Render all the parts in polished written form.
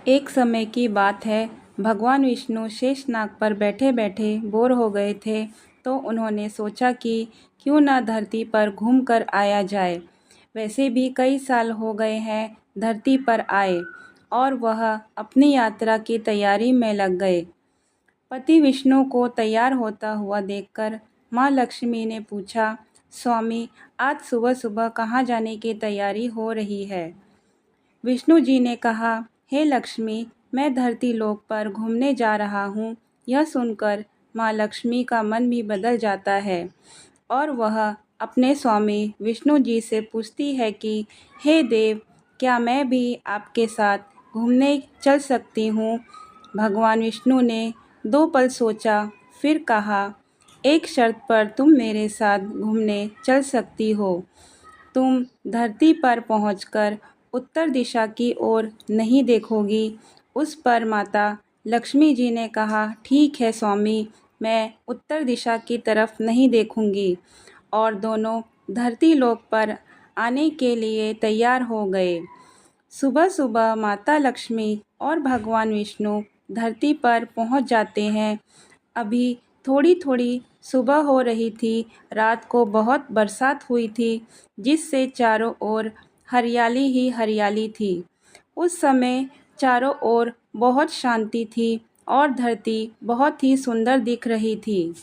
एक समय की बात है, भगवान विष्णु शेषनाग पर बैठे बैठे बोर हो गए थे, तो उन्होंने सोचा कि क्यों न धरती पर घूम कर आया जाए। वैसे भी कई साल हो गए हैं धरती पर आए, और वह अपनी यात्रा की तैयारी में लग गए। पति विष्णु को तैयार होता हुआ देखकर माँ लक्ष्मी ने पूछा, स्वामी, आज सुबह सुबह कहाँ जाने की तैयारी हो रही है? विष्णु जी ने कहा, हे लक्ष्मी, मैं धरती लोक पर घूमने जा रहा हूँ। यह सुनकर माँ लक्ष्मी का मन भी बदल जाता है, और वह अपने स्वामी विष्णु जी से पूछती है कि हे देव, क्या मैं भी आपके साथ घूमने चल सकती हूँ? भगवान विष्णु ने दो पल सोचा, फिर कहा, एक शर्त पर तुम मेरे साथ घूमने चल सकती हो। तुम धरती पर पहुंचकर उत्तर दिशा की ओर नहीं देखोगी। उस पर माता लक्ष्मी जी ने कहा, ठीक है स्वामी, मैं उत्तर दिशा की तरफ नहीं देखूंगी। और दोनों धरती लोक पर आने के लिए तैयार हो गए। सुबह सुबह माता लक्ष्मी और भगवान विष्णु धरती पर पहुंच जाते हैं। अभी थोड़ी थोड़ी सुबह हो रही थी। रात को बहुत बरसात हुई थी, जिससे चारों ओर हरियाली ही हरियाली थी। उस समय चारों ओर बहुत शांति थी, और धरती बहुत ही सुंदर दिख रही थी।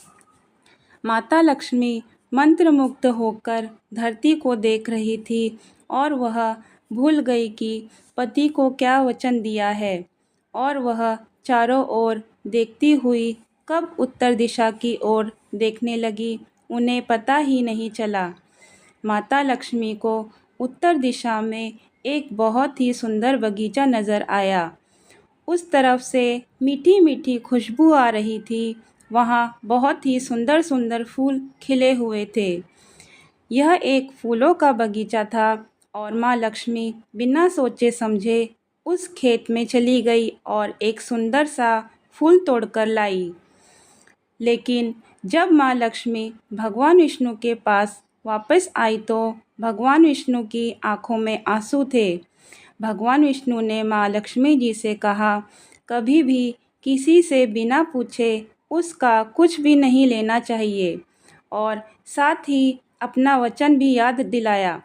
माता लक्ष्मी मंत्रमुग्ध होकर धरती को देख रही थी, और वह भूल गई कि पति को क्या वचन दिया है, और वह चारों ओर देखती हुई कब उत्तर दिशा की ओर देखने लगी, उन्हें पता ही नहीं चला। माता लक्ष्मी को उत्तर दिशा में एक बहुत ही सुंदर बगीचा नज़र आया। उस तरफ से मीठी मीठी खुशबू आ रही थी। वहाँ बहुत ही सुंदर सुंदर फूल खिले हुए थे। यह एक फूलों का बगीचा था, और माँ लक्ष्मी बिना सोचे समझे उस खेत में चली गई और एक सुंदर सा फूल तोड़कर लाई। लेकिन जब माँ लक्ष्मी भगवान विष्णु के पास वापस आई, तो भगवान विष्णु की आंखों में आंसू थे। भगवान विष्णु ने माँ लक्ष्मी जी से कहा, कभी भी किसी से बिना पूछे उसका कुछ भी नहीं लेना चाहिए, और साथ ही अपना वचन भी याद दिलाया।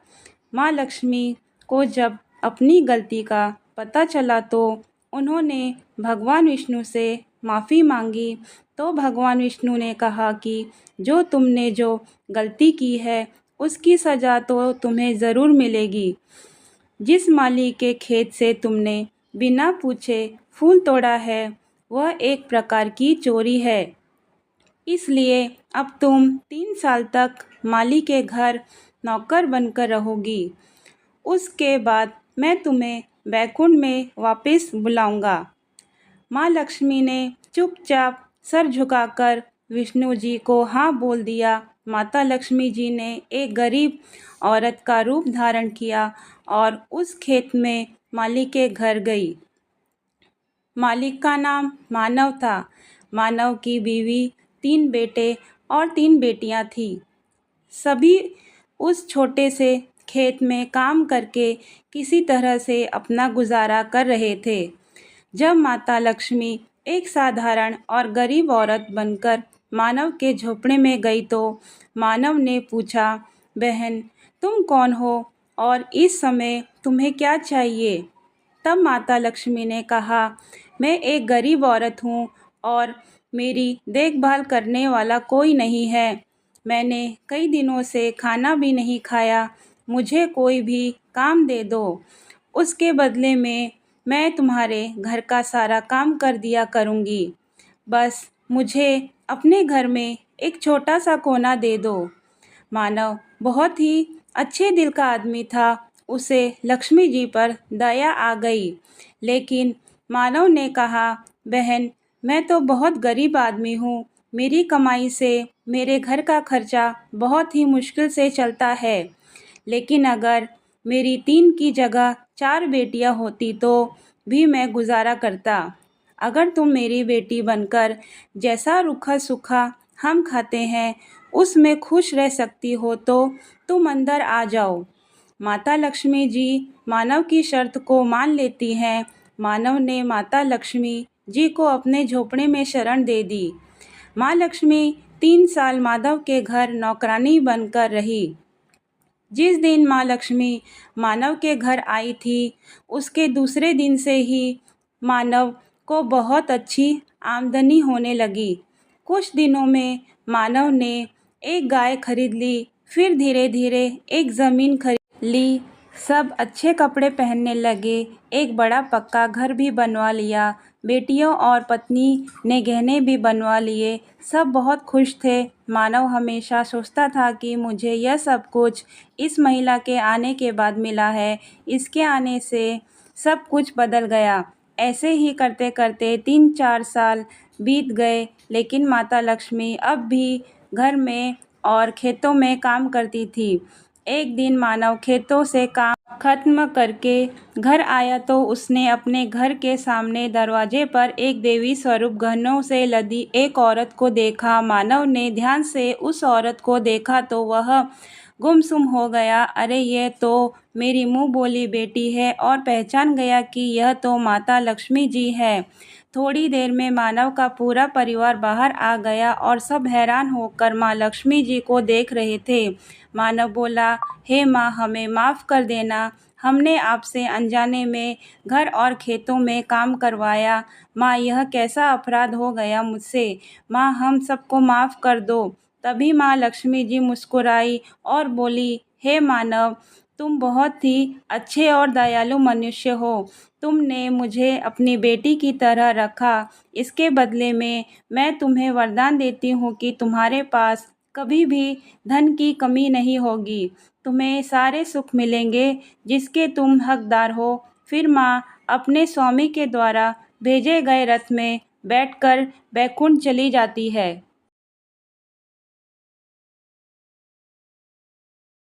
माँ लक्ष्मी को जब अपनी गलती का पता चला, तो उन्होंने भगवान विष्णु से माफ़ी मांगी। तो भगवान विष्णु ने कहा कि जो गलती की है, उसकी सज़ा तो तुम्हें ज़रूर मिलेगी। जिस माली के खेत से तुमने बिना पूछे फूल तोड़ा है, वह एक प्रकार की चोरी है। इसलिए अब तुम 3 साल तक माली के घर नौकर बनकर रहोगी। उसके बाद मैं तुम्हें बैकुंठ में वापस बुलाऊंगा। माँ लक्ष्मी ने चुपचाप सर झुकाकर विष्णु जी को हाँ बोल दिया। माता लक्ष्मी जी ने एक गरीब औरत का रूप धारण किया, और उस खेत में मालिक के घर गई। मालिक का नाम मानव था। मानव की बीवी, 3 बेटे और 3 बेटियां थीं। सभी उस छोटे से खेत में काम करके किसी तरह से अपना गुजारा कर रहे थे। जब माता लक्ष्मी एक साधारण और गरीब औरत बनकर मानव के झोपड़े में गई, तो मानव ने पूछा, बहन, तुम कौन हो और इस समय तुम्हें क्या चाहिए? तब माता लक्ष्मी ने कहा, मैं एक गरीब औरत हूँ, और मेरी देखभाल करने वाला कोई नहीं है। मैंने कई दिनों से खाना भी नहीं खाया। मुझे कोई भी काम दे दो। उसके बदले में मैं तुम्हारे घर का सारा काम कर दिया करूँगी। बस मुझे अपने घर में एक छोटा सा कोना दे दो। मानव बहुत ही अच्छे दिल का आदमी था। उसे लक्ष्मी जी पर दया आ गई। लेकिन मानव ने कहा, बहन, मैं तो बहुत गरीब आदमी हूँ। मेरी कमाई से मेरे घर का खर्चा बहुत ही मुश्किल से चलता है। लेकिन अगर मेरी 3 की जगह 4 बेटियां होती, तो भी मैं गुजारा करता। अगर तुम मेरी बेटी बनकर जैसा रूखा सूखा हम खाते हैं उसमें खुश रह सकती हो, तो तुम अंदर आ जाओ। माता लक्ष्मी जी मानव की शर्त को मान लेती हैं। मानव ने माता लक्ष्मी जी को अपने झोपड़े में शरण दे दी। माँ लक्ष्मी 3 साल माधव के घर नौकरानी बनकर रही। जिस दिन माँ लक्ष्मी मानव के घर आई थी, उसके दूसरे दिन से ही मानव को बहुत अच्छी आमदनी होने लगी। कुछ दिनों में मानव ने एक गाय खरीद ली, फिर धीरे धीरे एक ज़मीन खरीद ली। सब अच्छे कपड़े पहनने लगे, एक बड़ा पक्का घर भी बनवा लिया। बेटियों और पत्नी ने गहने भी बनवा लिए। सब बहुत खुश थे। मानव हमेशा सोचता था कि मुझे यह सब कुछ इस महिला के आने के बाद मिला है। इसके आने से सब कुछ बदल गया। ऐसे ही करते करते 3-4 साल बीत गए, लेकिन माता लक्ष्मी अब भी घर में और खेतों में काम करती थी। एक दिन मानव खेतों से काम खत्म करके घर आया तो उसने अपने घर के सामने दरवाजे पर एक देवी स्वरूप गहनों से लदी एक औरत को देखा। मानव ने ध्यान से उस औरत को देखा तो वह गुमसुम हो गया। अरे, ये तो मेरी मुँह बोली बेटी है, और पहचान गया कि यह तो माता लक्ष्मी जी है। थोड़ी देर में मानव का पूरा परिवार बाहर आ गया और सब हैरान होकर माँ लक्ष्मी जी को देख रहे थे। मानव बोला, हे माँ, हमें माफ़ कर देना, हमने आपसे अनजाने में घर और खेतों में काम करवाया। माँ, यह कैसा अपराध हो गया मुझसे। माँ, हम सबको माफ़ कर दो। तभी माँ लक्ष्मी जी मुस्कुराई और बोली, हे मानव, तुम बहुत ही अच्छे और दयालु मनुष्य हो। तुमने मुझे अपनी बेटी की तरह रखा। इसके बदले में मैं तुम्हें वरदान देती हूँ कि तुम्हारे पास कभी भी धन की कमी नहीं होगी। तुम्हें सारे सुख मिलेंगे जिसके तुम हकदार हो। फिर माँ अपने स्वामी के द्वारा भेजे गए रथ में बैठकर बैकुंठ चली जाती है।